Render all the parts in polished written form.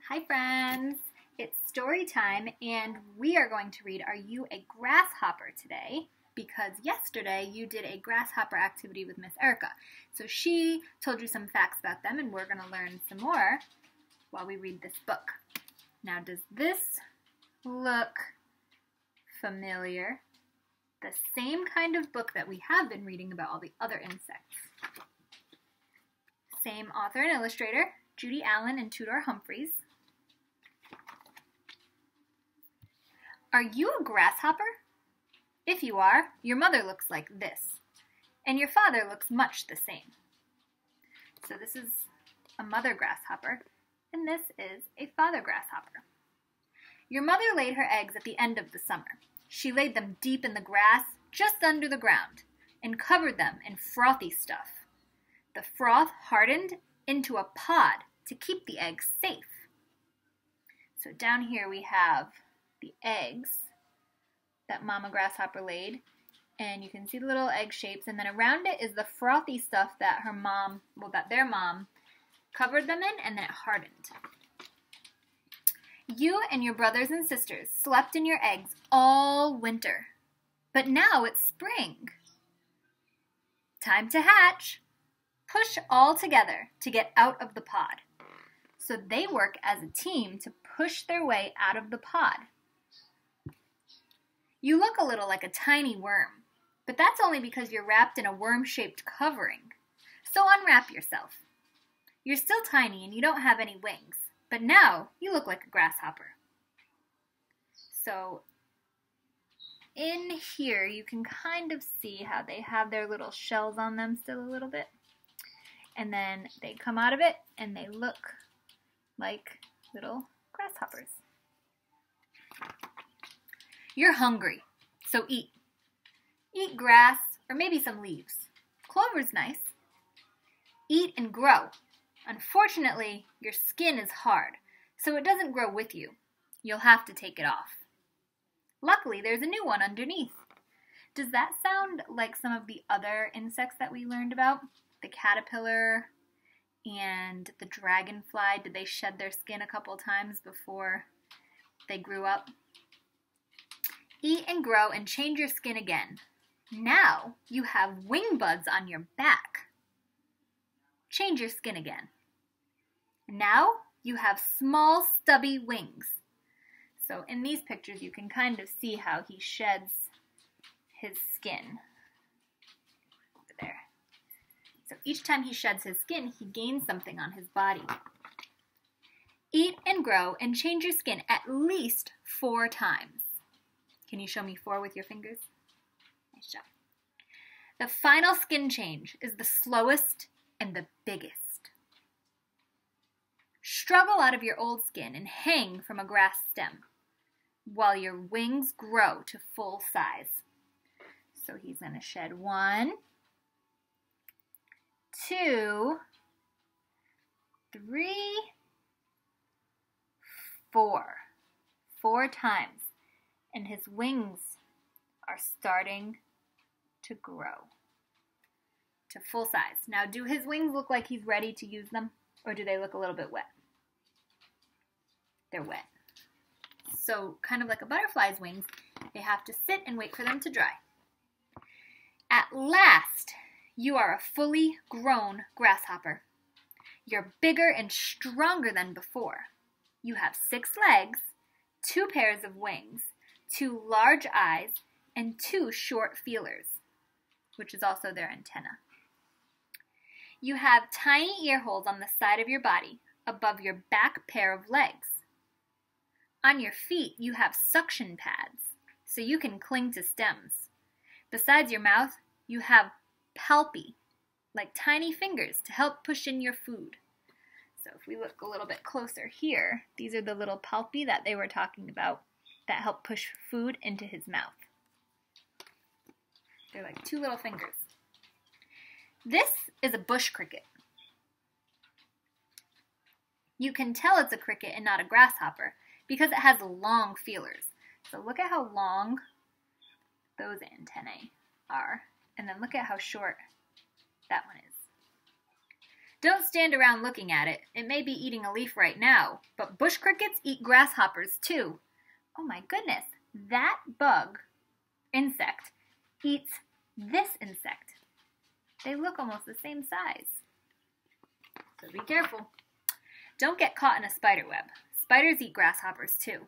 Hi friends! It's story time and we are going to read Are You a Grasshopper today? Because yesterday you did a grasshopper activity with Miss Erica. So she told you some facts about them and we're going to learn some more while we read this book. Now does this look familiar? The same kind of book that we have been reading about all the other insects. Same author and illustrator, Judy Allen and Tudor Humphreys. Are you a grasshopper? If you are, your mother looks like this, and your father looks much the same. So this is a mother grasshopper, and this is a father grasshopper. Your mother laid her eggs at the end of the summer. She laid them deep in the grass, just under the ground, and covered them in frothy stuff. The froth hardened into a pod to keep the eggs safe. So down here we have the eggs that Mama Grasshopper laid, and you can see the little egg shapes, and then around it is the frothy stuff that their mom covered them in, and then it hardened. You and your brothers and sisters slept in your eggs all winter, but now it's spring. Time to hatch. Push all together to get out of the pod. So they work as a team to push their way out of the pod. You look a little like a tiny worm, but that's only because you're wrapped in a worm-shaped covering. So unwrap yourself. You're still tiny and you don't have any wings, but now you look like a grasshopper. So in here you can kind of see how they have their little shells on them still a little bit. And then they come out of it and they look like little grasshoppers. You're hungry, so eat. Eat grass or maybe some leaves. Clover's nice. Eat and grow. Unfortunately, your skin is hard, so it doesn't grow with you. You'll have to take it off. Luckily, there's a new one underneath. Does that sound like some of the other insects that we learned about? The caterpillar and the dragonfly, did they shed their skin a couple times before they grew up? Eat and grow and change your skin again. Now you have wing buds on your back. Change your skin again. Now you have small stubby wings. So in these pictures you can kind of see how he sheds his skin. Over there. So each time he sheds his skin, he gains something on his body. Eat and grow and change your skin at least 4 times. Can you show me 4 with your fingers? Nice job. The final skin change is the slowest and the biggest. Struggle out of your old skin and hang from a grass stem while your wings grow to full size. So he's going to shed 1, 2, 3, 4. 4 times. And his wings are starting to grow to full size. Now, do his wings look like he's ready to use them, or do they look a little bit wet? They're wet. So, kind of like a butterfly's wings, they have to sit and wait for them to dry. At last, you are a fully grown grasshopper. You're bigger and stronger than before. You have 6 legs, 2 pairs of wings, 2 large eyes, and 2 short feelers, which is also their antenna. You have tiny ear holes on the side of your body, above your back pair of legs. On your feet, you have suction pads, so you can cling to stems. Besides your mouth, you have palpi, like tiny fingers to help push in your food. So if we look a little bit closer here, these are the little palpi that they were talking about that help push food into his mouth. They're like 2 little fingers. This is a bush cricket. You can tell it's a cricket and not a grasshopper because it has long feelers. So look at how long those antennae are, and then look at how short that one is. Don't stand around looking at it. It may be eating a leaf right now, but bush crickets eat grasshoppers too. Oh my goodness, that insect, eats this insect. They look almost the same size. So be careful. Don't get caught in a spider web. Spiders eat grasshoppers too.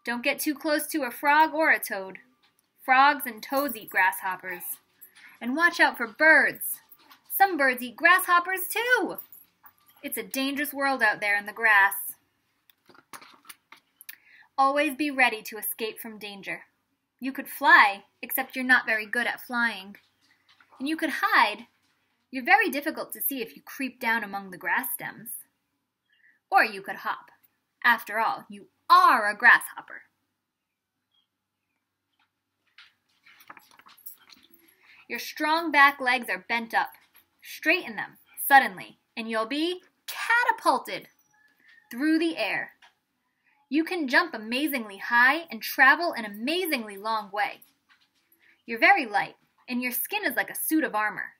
Don't get too close to a frog or a toad. Frogs and toads eat grasshoppers. And watch out for birds. Some birds eat grasshoppers too. It's a dangerous world out there in the grass. Always be ready to escape from danger. You could fly, except you're not very good at flying. And you could hide. You're very difficult to see if you creep down among the grass stems. Or you could hop. After all, you are a grasshopper. Your strong back legs are bent up. Straighten them suddenly, and you'll be catapulted through the air. You can jump amazingly high and travel an amazingly long way. You're very light, and your skin is like a suit of armor.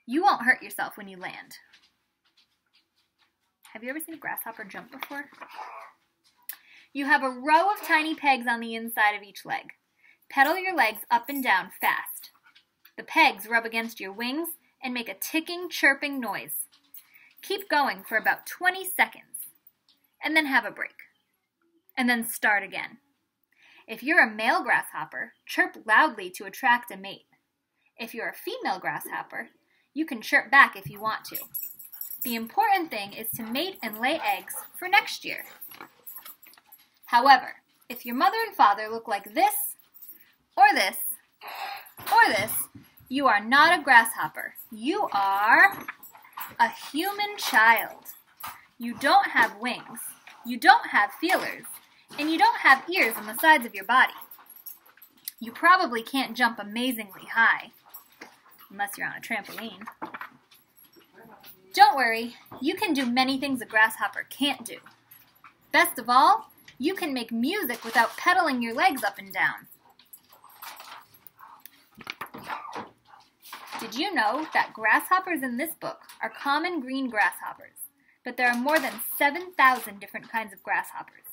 You won't hurt yourself when you land. Have you ever seen a grasshopper jump before? You have a row of tiny pegs on the inside of each leg. Pedal your legs up and down fast. The pegs rub against your wings and make a ticking, chirping noise. Keep going for about 20 seconds, and then have a break. And then start again. If you're a male grasshopper, chirp loudly to attract a mate. If you're a female grasshopper, you can chirp back if you want to. The important thing is to mate and lay eggs for next year. However, if your mother and father look like this, or this, or this, you are not a grasshopper. You are a human child. You don't have wings. You don't have feelers. And you don't have ears on the sides of your body. You probably can't jump amazingly high, unless you're on a trampoline. Don't worry, you can do many things a grasshopper can't do. Best of all, you can make music without pedaling your legs up and down. Did you know that grasshoppers in this book are common green grasshoppers, but there are more than 7,000 different kinds of grasshoppers?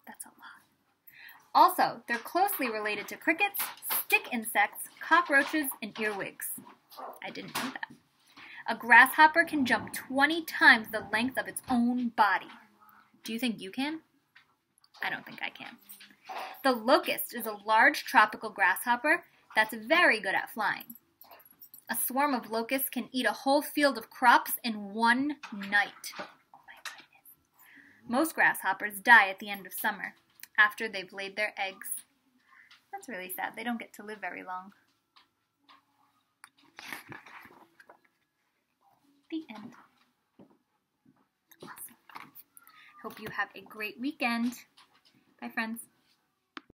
That's a lot. Also, they're closely related to crickets, stick insects, cockroaches, and earwigs. I didn't know that. A grasshopper can jump 20 times the length of its own body. Do you think you can? I don't think I can. The locust is a large tropical grasshopper that's very good at flying. A swarm of locusts can eat a whole field of crops in one night. Oh my goodness. Most grasshoppers die at the end of summer, after they've laid their eggs. That's really sad. They don't get to live very long. The end. Awesome. Hope you have a great weekend. Bye, friends.